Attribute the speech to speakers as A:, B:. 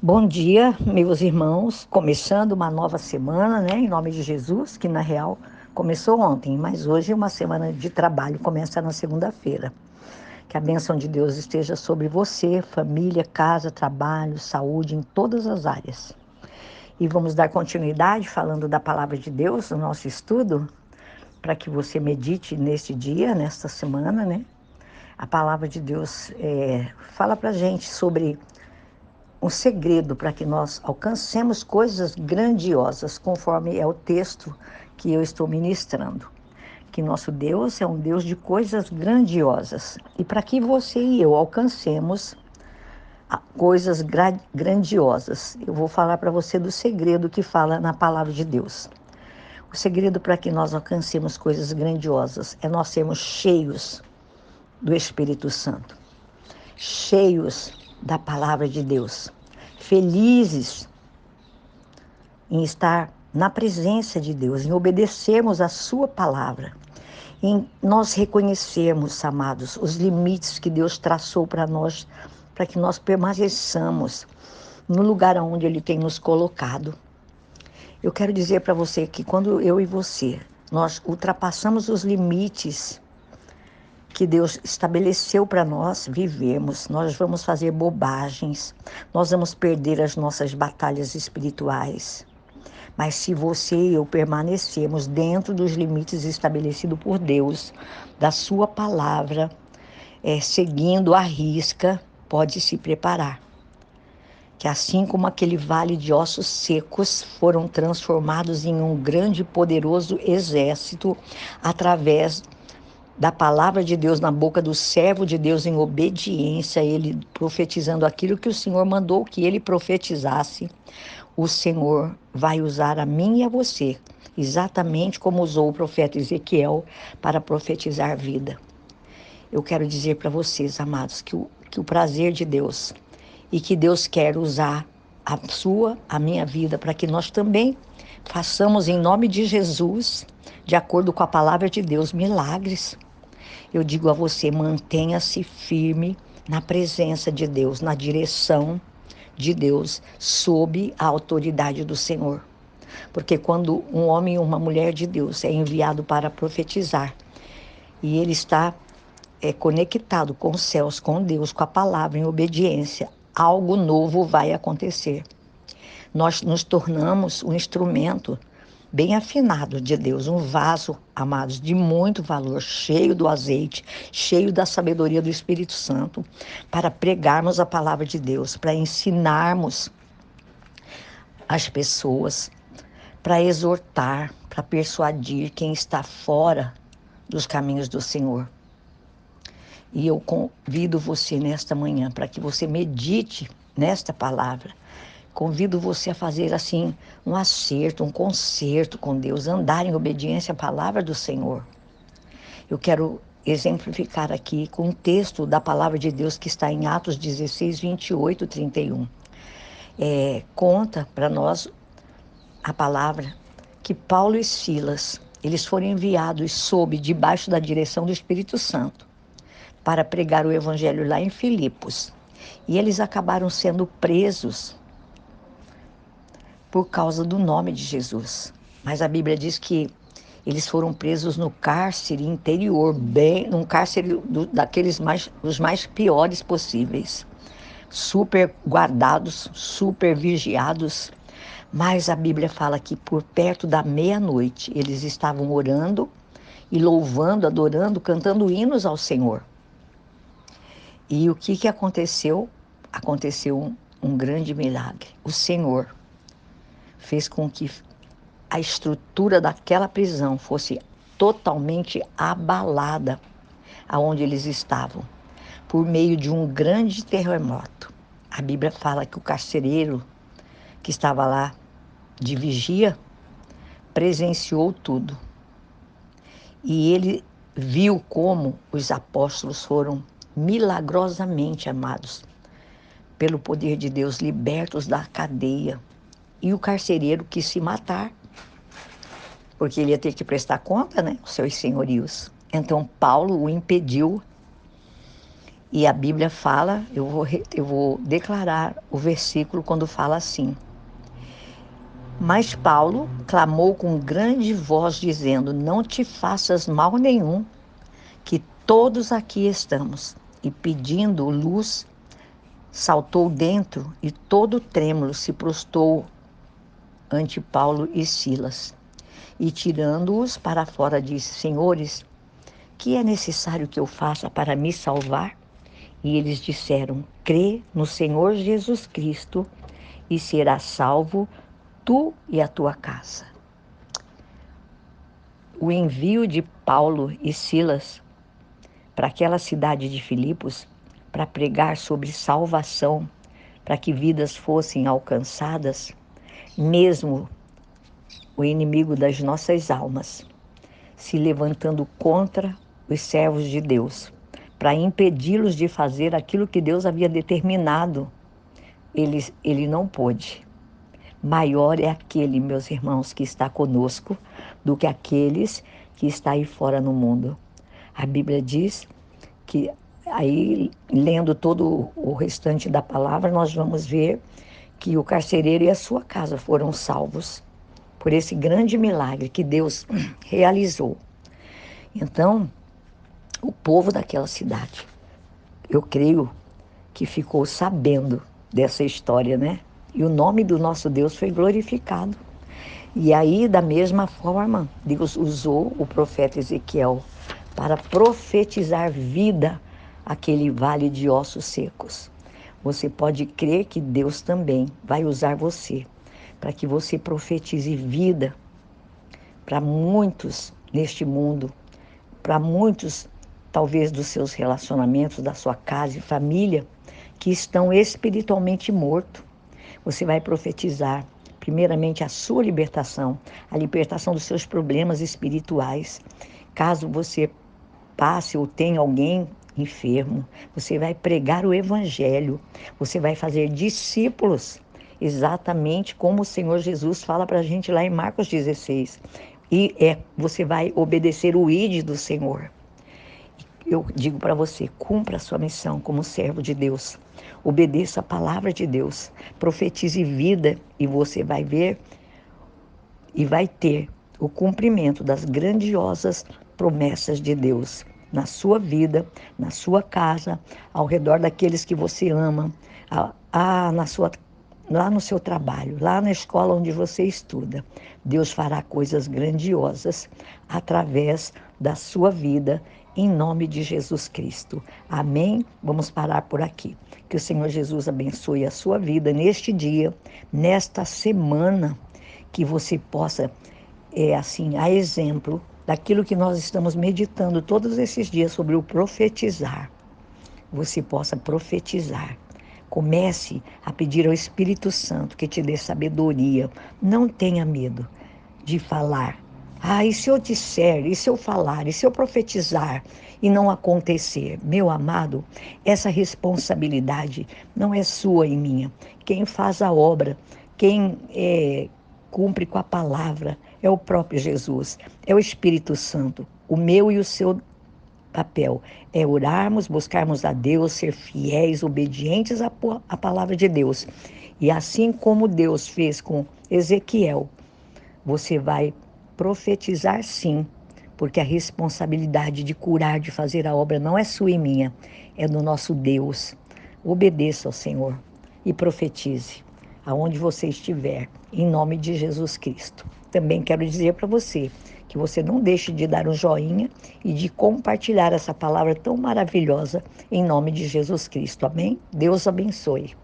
A: Bom dia, meus irmãos. Começando uma nova semana, né? Em nome de Jesus, que na real começou ontem, mas hoje é uma semana de trabalho, começa na segunda-feira. Que a bênção de Deus esteja sobre você, família, casa, trabalho, saúde, em todas as áreas. E vamos dar continuidade falando da palavra de Deus no nosso estudo, para que você medite neste dia, nesta semana, né? A palavra de Deus fala para gente sobre um segredo para que nós alcancemos coisas grandiosas, conforme é o texto que eu estou ministrando. Que nosso Deus é um Deus de coisas grandiosas. E para que você e eu alcancemos coisas grandiosas, eu vou falar para você do segredo que fala na palavra de Deus. O segredo para que nós alcancemos coisas grandiosas é nós sermos cheios do Espírito Santo, cheios da palavra de Deus, felizes em estar na presença de Deus, em obedecermos a sua palavra, em nós reconhecermos, amados, os limites que Deus traçou para nós, para que nós permaneçamos no lugar onde Ele tem nos colocado. Eu quero dizer para você que quando eu e você, nós ultrapassamos os limites que Deus estabeleceu para nós vivermos, nós vamos fazer bobagens, nós vamos perder as nossas batalhas espirituais. Mas se você e eu permanecermos dentro dos limites estabelecidos por Deus, da sua palavra, seguindo a risca, pode se preparar. Que assim como aquele vale de ossos secos foram transformados em um grande e poderoso exército através da palavra de Deus na boca do servo de Deus em obediência, ele profetizando aquilo que o Senhor mandou que ele profetizasse, o Senhor vai usar a mim e a você, exatamente como usou o profeta Ezequiel para profetizar vida. Eu quero dizer para vocês, amados, que o prazer de Deus e que Deus quer usar a minha vida, para que nós também façamos em nome de Jesus, de acordo com a palavra de Deus, milagres. Eu digo a você, mantenha-se firme na presença de Deus, na direção de Deus, sob a autoridade do Senhor. Porque quando um homem ou uma mulher de Deus é enviado para profetizar, e ele está conectado com os céus, com Deus, com a palavra, em obediência, algo novo vai acontecer. Nós nos tornamos um instrumento bem afinado de Deus, um vaso, amados, de muito valor, cheio do azeite, cheio da sabedoria do Espírito Santo, para pregarmos a palavra de Deus, para ensinarmos as pessoas, para exortar, para persuadir quem está fora dos caminhos do Senhor. E eu convido você nesta manhã para que você medite nesta palavra. Convido você a fazer assim um acerto, um concerto com Deus, andar em obediência à palavra do Senhor. Eu quero exemplificar aqui com um texto da palavra de Deus que está em Atos 16, 28, 31. Conta para nós a palavra que Paulo e Silas, eles foram enviados debaixo da direção do Espírito Santo para pregar o evangelho lá em Filipos. E eles acabaram sendo presos por causa do nome de Jesus. Mas a Bíblia diz que eles foram presos no cárcere interior, num cárcere os mais piores possíveis. Super guardados, super vigiados. Mas a Bíblia fala que por perto da meia-noite eles estavam orando e louvando, adorando, cantando hinos ao Senhor. E o que aconteceu? Aconteceu um grande milagre. O Senhor fez com que a estrutura daquela prisão fosse totalmente abalada aonde eles estavam, por meio de um grande terremoto. A Bíblia fala que o carcereiro que estava lá de vigia presenciou tudo. E ele viu como os apóstolos foram milagrosamente amados pelo poder de Deus, libertos da cadeia. E o carcereiro quis se matar, porque ele ia ter que prestar conta, né, os seus senhorios. Então Paulo o impediu E a Bíblia fala, eu vou declarar o versículo quando fala assim: mas Paulo clamou com grande voz, dizendo: não te faças mal nenhum, que todos aqui estamos. E pedindo luz, saltou dentro e todo trêmulo se prostrou ante Paulo e Silas. E tirando-os para fora, disse: senhores, que é necessário que eu faça para me salvar? E eles disseram: crê no Senhor Jesus Cristo e serás salvo, tu e a tua casa. O envio de Paulo e Silas para aquela cidade de Filipos, para pregar sobre salvação, para que vidas fossem alcançadas, mesmo o inimigo das nossas almas se levantando contra os servos de Deus, para impedi-los de fazer aquilo que Deus havia determinado, ele não pôde. Maior é aquele, meus irmãos, que está conosco, do que aqueles que estão aí fora no mundo. A Bíblia diz que, aí, lendo todo o restante da palavra, nós vamos ver que o carcereiro e a sua casa foram salvos por esse grande milagre que Deus realizou. Então, o povo daquela cidade, eu creio que ficou sabendo dessa história, né? E o nome do nosso Deus foi glorificado. E aí, da mesma forma, Deus usou o profeta Ezequiel para profetizar vida àquele vale de ossos secos. Você pode crer que Deus também vai usar você para que você profetize vida para muitos neste mundo, para muitos, talvez, dos seus relacionamentos, da sua casa e família, que estão espiritualmente mortos. Você vai profetizar, primeiramente, a sua libertação, a libertação dos seus problemas espirituais. Caso você passe ou tenha alguém enfermo, você vai pregar o evangelho, você vai fazer discípulos, exatamente como o Senhor Jesus fala para a gente lá em Marcos 16. E você vai obedecer o ide do Senhor. Eu digo para você, cumpra a sua missão como servo de Deus. Obedeça a palavra de Deus. Profetize vida e você vai ver e vai ter o cumprimento das grandiosas promessas de Deus na sua vida, na sua casa, ao redor daqueles que você ama, lá no seu trabalho, lá na escola onde você estuda. Deus fará coisas grandiosas através da sua vida, em nome de Jesus Cristo. Amém? Vamos parar por aqui. Que o Senhor Jesus abençoe a sua vida neste dia, nesta semana, que você possa, a exemplo daquilo que nós estamos meditando todos esses dias sobre o profetizar, você possa profetizar. Comece a pedir ao Espírito Santo que te dê sabedoria. Não tenha medo de falar. E se eu disser, e se eu falar, e se eu profetizar e não acontecer? Meu amado, essa responsabilidade não é sua e minha. Quem faz a obra, quem cumpre com a palavra, é o próprio Jesus, é o Espírito Santo. O meu e o seu papel é orarmos, buscarmos a Deus, ser fiéis, obedientes à palavra de Deus. E assim como Deus fez com Ezequiel, você vai profetizar sim, porque a responsabilidade de curar, de fazer a obra não é sua e minha, é do nosso Deus. Obedeça ao Senhor e profetize aonde você estiver, em nome de Jesus Cristo. Também quero dizer para você que você não deixe de dar um joinha e de compartilhar essa palavra tão maravilhosa em nome de Jesus Cristo. Amém? Deus abençoe.